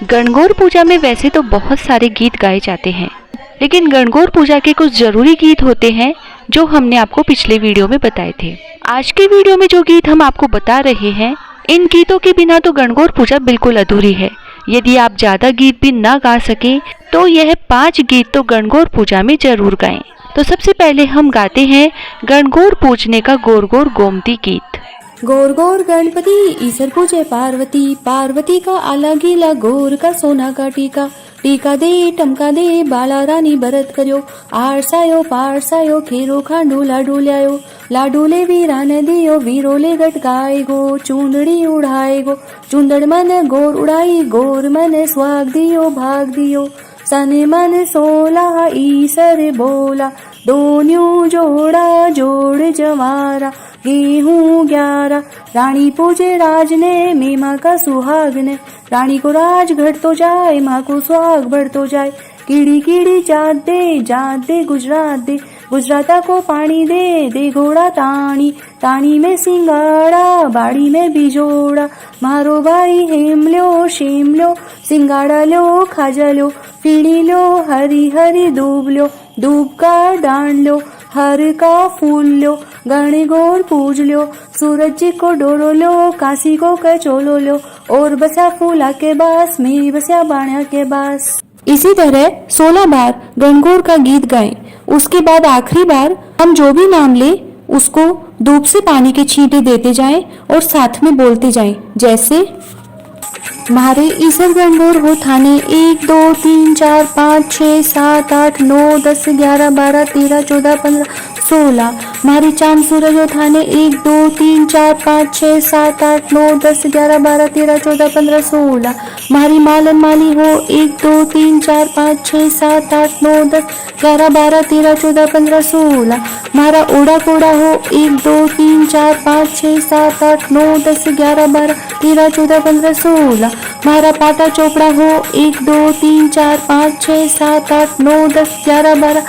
गणगौर पूजा में वैसे तो बहुत सारे गीत गाए जाते हैं, लेकिन गणगौर पूजा के कुछ जरूरी गीत होते हैं जो हमने आपको पिछले वीडियो में बताए थे। आज के वीडियो में जो गीत हम आपको बता रहे हैं, इन गीतों के बिना तो गणगौर पूजा बिल्कुल अधूरी है। यदि आप ज्यादा गीत भी ना गा सकें तो यह 5 गीत तो गणगौर पूजा में जरूर गाएं। तो सबसे पहले हम गाते हैं गणगौर पूजने का गोर गोर गोमती गीत। गोर गोर गणपति ईश्वर पूजे पार्वती, पार्वती का आला गीला गोर का सोना का टीका, टीका दे टमका दे बाला रानी भरत कर्यो, आरसायो पारसायो खेरो खांडू लाडू ल्यायो, लाडू ले वीरान दियो वीरो ले गट गाय गो, चूंदड़ी उड़ाए गो चूंदड़ मन गोर उड़ाई, गोर मन स्वाग दियो भाग दियो, सने मन सोला ईसर बोला, दोन्यू जोड़ा जोड़ जवारा, गेहूं 11 रानी पूजे राज ने, मैं माँ का सुहाग ने, रानी को राज घटतो जाए, माँ को सुहाग बढ़तो जाए, कीड़ी कीड़ी जात दे गुजरात दे, गुजराता को पानी दे घोड़ा ताणी, ताणी में सिंगाड़ा बाड़ी में बिजोड़ा, मारो भाई हेम लो शेम लो, सिंगाड़ा लो खाजा लो, पीड़ी लो हरी हरी दूब लो, दूब का डांड लो, हर का फूल लो, गणे गौर पूज लो, सूरज जी को डोरो लो, काशी को कचोलो लो, और बसा फूला के बास में बसा बाणा के बास। इसी तरह 16 बार गणगौर का गीत गाएं। उसके बाद आखिरी बार हम जो भी नाम ले उसको धूप से पानी के छींटे देते जाएं और साथ में बोलते जाएं, जैसे मारे ईसर गणगौर हो थाने 1 2 3 4 5 6 7 8 9 10 11 12 13 14 15 16। मारी चांद सूरज हो थाने 1 2 3 4 5 6 7 8 9 10 11 12 13 14 15 16। मारी मालन माली हो 1 2 3 4 5 6 7 8 9 10 11 12 13 14 15 16। मारा ओड़ा कोड़ा हो 1 2 3 4 5 6 7 8 9 10 11 12 13 14 15 16। मारा पाटा चोपड़ा हो 1 2 3 4 5 6 7 8 9 10 11 12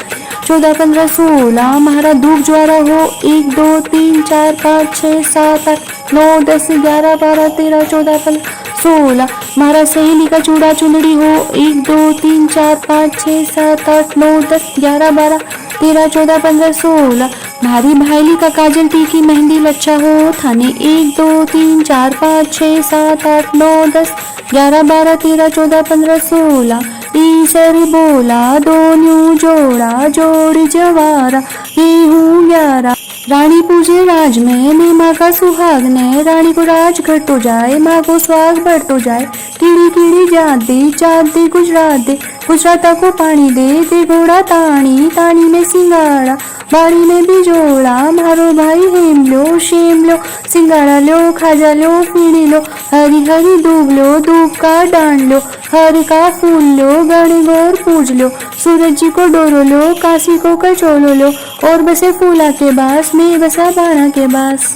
14 15 16। मारा धूप ज्वारा हो 1 2 3 4 5 6 7 8 9 10 11 12 13 14 15 16। मारा सहेली का चूड़ा चुंदड़ी हो 1 2 3 4 5 6 7 8 9 10 11 12 13 14 15 16। मारी भाईली का काजल टीकी मेहंदी लच्छा हो थाने 1 2 3 4 5 6 7 8 9 10 11 12 13 14 15 16। ईसर बोला दोन्यू जोड़ा जोड़ जवारा, गेहूं 11 रानी पूजे राज में, मैं माँ का सुहाग ने, रानी को राज घटतो जाए, माँ को स्वाग बढ़तो जाए, कीड़ी कीड़ी जात दे गुजरात दे, गुजराता को पानी दे घोड़ा ताणी, ताणी में सिंगाड़ा बाड़ी में बिजोड़ा, मारो भाई हेम लो शेम लो, सिंगाड़ा लो खाजा लो पीड़ी लो, हरी हरी दूब लो, दूब का डांड लो, हर का फूल लो, गणे गौर पूज लो, सूरज जी को डोरो लो, काशी को कचोलो लो, और बसे फूला के बास में बसा बाणा के बास।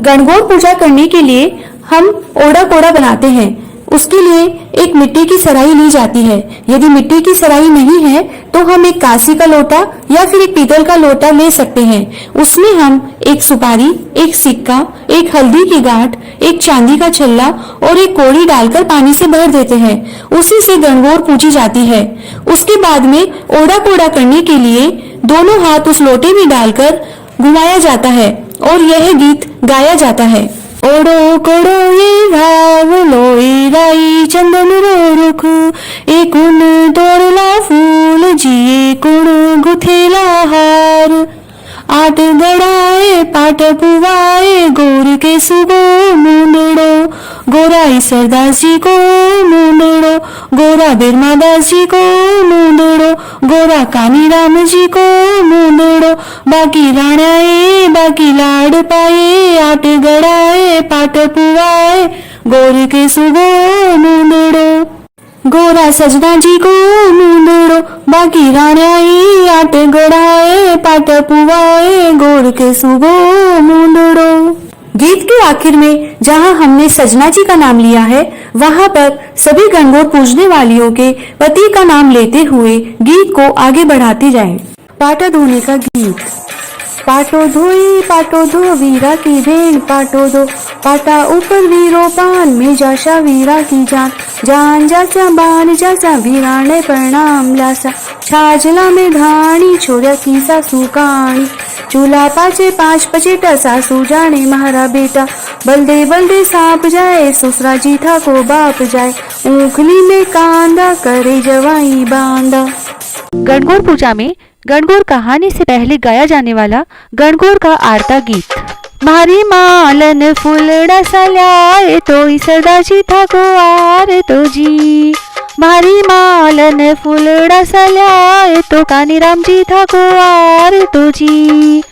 गणगौर पूजा करने के लिए हम ओड़ा कोड़ा बनाते हैं। उसके लिए एक मिट्टी की सराई ली जाती है। यदि मिट्टी की सराई नहीं है तो हम एक कांसी का लोटा या फिर एक पीतल का लोटा ले सकते हैं। उसमें हम एक सुपारी, एक सिक्का, एक हल्दी की गांठ, एक चांदी का छल्ला और एक कोड़ी डालकर पानी से भर देते हैं। उसी से गणगौर पूजी जाती है। उसके बाद में ओड़ा कोड़ा करने के लिए दोनों हाथ उस लोटे में डालकर घुमाया जाता है और यह गीत गाया जाता है। ओड़ो कोड़ो ये भाव लोई राई चंदन रो रुख, एक उन तोड़ला फूल जिए कुण गुथेला हार, आट गड़ाए पाट पुवाए गोर के सुगो मुंडड़ो, गोरा ईसरदास जी को मुंडड़ो, गोरा बिरमादास जी को मुंडड़ो, गोरा कानी राम जी को मुंडड़ो, बाकी राणाए बाकी लाड पाए, आट गड़ाए पाट पुवाए गोर के सुगो मुंडड़ो, गोरा सजना जी को मुंडड़ो, बाकी राणाए आट गड़ाए पाट पुवाए गोर के सुगो मुंडड़ो। गीत के आखिर में जहां हमने सजना जी का नाम लिया है, वहां पर सभी गणगौर पूजने वालियों के पति का नाम लेते हुए गीत को आगे बढ़ाते जाएं। पाटा धोने का गीत। पाटो धो वीरा की भेंट पाटो दो, पाटा ऊपर वीरो पान में जाशा वीरा की जान, जान जाचा बान जाचा वीरा ने प्रणाम लासा, छाजला में घाणी छोरा की सासू काणी, चूल्हा पाचे 5 पचेटा सासू जाने महारा बेटा, बलदे सांप जाए ससुरा जी था को बाप जाए, ऊखली में कांदा करे जवाई बांदा। गणगौर पूजा में गणगौर कहानी से पहले गाया जाने वाला गणगौर का आरता गीत। मारी मालन फुलड़ा सल्याए तो सरदाजी था को आर तो जी, मारी मालन फुलड़ा सल्याए तो कानी राम जी था को आर तो जी,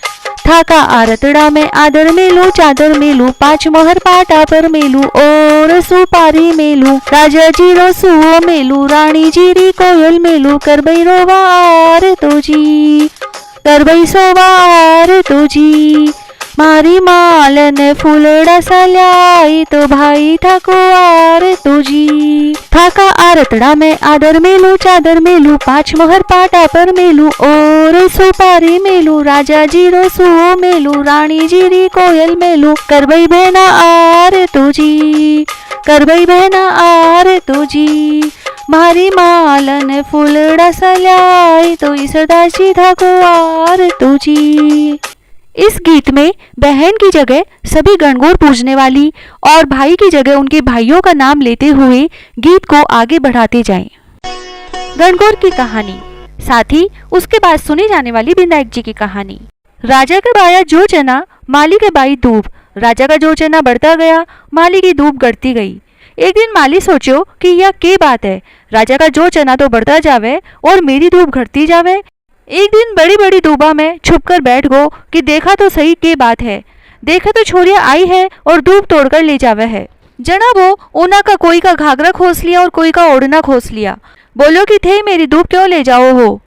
था का आरतड़ा में आदर मेलू चादर मेलू 5 मोहर पाटा पर मेलू और सुपारी मेलू, राजा जी रो सुओ मेलू रानी जी री कोयल मेलू, करबई रोवा आर तो जी, करबई सोवा आर तो जी, मारी मालन फुलड़ा सल्याई तो भाई था को आर तो जी, था का आरतड़ा में आदर मेलू चादर मेलू 5 मोहर पाटा पर मेलू और सुपारी मेलू, राजा जी रो सुओ मेलू रानी जी री कोयल मेलू, करबई बहना आर तो जी, करबई बहना आर तो जी, मारी मालन फुलड़ा सल्याई तो सरदाजी था को आर तो जी। इस गीत में बहन की जगह सभी गणगौर पूजने वाली और भाई की जगह उनके भाइयों का नाम लेते हुए गीत को आगे बढ़ाते जाएं। गणगौर की कहानी, साथ ही उसके बाद सुनी जाने वाली बिंदाई जी की कहानी। राजा का बाया जो चना माली के बाई दूब, राजा का जो चना बढ़ता गया माली की दूब गढ़ती गई। एक दिन माली सोचो कि यह क्या बात है, राजा का जो चना तो बढ़ता जावे और मेरी दूब घटती जावे। एक दिन बड़ी बड़ी दूबा में छुपकर बैठ गो कि देखा तो सही के बात है, देखा तो छोरिया आई है और दूब तोड़कर ले जावे है। जना वो ऊना का कोई का घाघरा खोस लिया और कोई का ओढ़ना खोस लिया, बोलो कि थे मेरी दूब क्यों ले जाओ हो।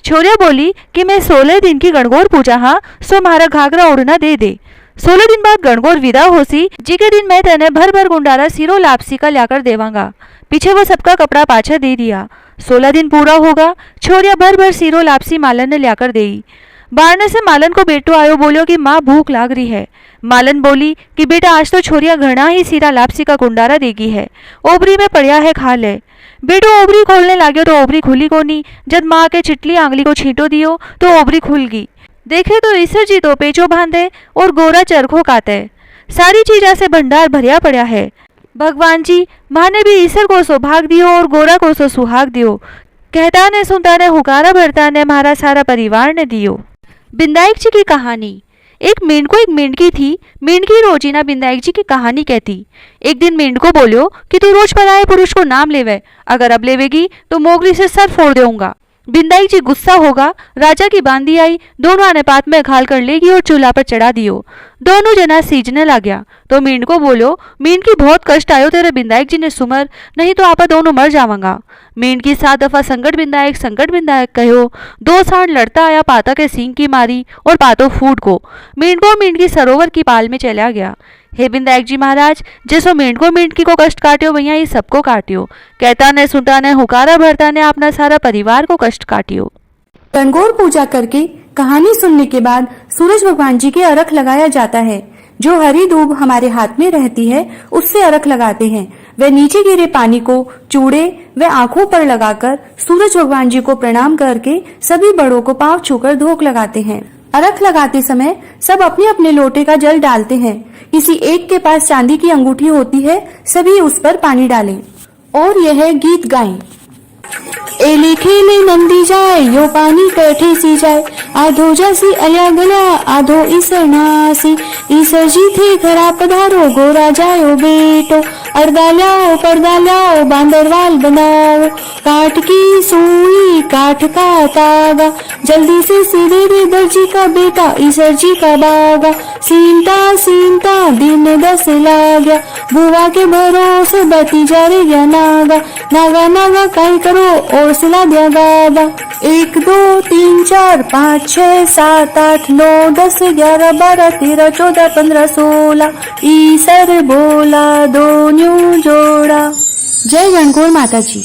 छोरिया बोली कि मैं 16 दिन की गणगौर पूजा हाँ, सो मारा घाघरा ओढ़ना दे दे। 16 दिन बाद गणगौर विदा होसी, जी के दिन मैं तेने भर भर गुंडारा सिरो लापसी का लाकर देवांगा। पीछे वो सबका कपड़ा पाछा दे दिया। 16 दिन पूरा होगा, छोरिया भर भर सिरो लापसी मालन ने लाकर देई। बारने से मालन को बेटो आयो, बोलो कि माँ भूख लाग रही है। मालन बोली कि बेटा आज तो छोरिया घना ही सीरा लापसी का गुंडारा देगी है, ओबरी में पड़िया है खा ले। बेटो ओबरी खोलने लाग्यो तो ओबरी खुली कोनी, जब माँ के चिटली आंगली को छींटो दियो तो ओबरी खुल गई। देखे तो ईसर जी तो पेचो बांधे और गोरा चरखो काटे, सारी चीजा से भंडार भरिया पड़ा है। भगवान जी माँ ने भी ईसर को सौभाग दियो और गोरा को सो सुहाग दियो, कहता ने सुनता ने हुकारा भरता ने हमारा सारा परिवार ने दियो। बिंदाई जी की कहानी। एक मेंढकी थी। मेंढकी रोजीना बिंदाई जी की कहानी कहती। एक दिन मेंढको बोलियो कि तू रोज पराये पुरुष को नाम लेवे, अगर अब लेवेगी तो मोगरी से सर फोड़ दूंगा। बिंदाई जी गुस्सा होगा, राजा की बांदी आई, दोनों आने पात में घाल कर लेगी और चूल्हा पर चढ़ा दियो। दोनों जना सीजने लग्या तो मींड को बोलो, मींड की बहुत कष्ट आयो तेरे बिंदायक जी ने सुमर, नहीं तो आपा दोनों मर जावांगा। मींड की 7 दफा संकट बिंदायक कहो। 2 साल लड़ता आया पाता के सींग की मारी और पातो फूट को मींड की सरोवर की पाल में चला गया। हे बिंदायक जी महाराज, जैसो मींड की को कष्ट काट्यो भैया ये सबको काट्यो, कहता ने सुनता ने हुकारा भरता ने अपना सारा परिवार को कष्ट काट्यो। गणगौर पूजा करके कहानी सुनने के बाद सूरज भगवान जी के अर्घ लगाया जाता है। जो हरी दूब हमारे हाथ में रहती है उससे अर्घ लगाते हैं। वे नीचे गिरे पानी को चूड़े व आंखों पर लगाकर सूरज भगवान जी को प्रणाम करके सभी बड़ों को पांव छूकर धोख लगाते हैं। अर्घ लगाते समय सब अपने अपने लोटे का जल डालते हैं। किसी एक के पास चांदी की अंगूठी होती है, सभी उस पर पानी डालें और यह गीत गाएं। एले खेले नंदी जाए, यो पानी कैठे सी जाए, आधो जासी अल्या गल्या, आधो ईसर नासी, ईसर जी थे घरा पधारो, गोरा जायो बेटो, अर्दा ल्याओ पर्दा ल्याओ, बांदरवाल बनाओ, काठ की सुई काठ का तागा, जल्दी से सीधे दे दर्जी का बेटा, ईसर जी का बागा, सीनता दिन 10 लाग्या, बुआ के भरोसे बती जा रे गया नागा, नागा काई करो और सिला दिया गादा। 1 2 3 4 5 6 7 8 9 10 11 12 13 14 15 16, ईसर बोला 2 न्यू जोड़ा। जय गणगौर माता जी।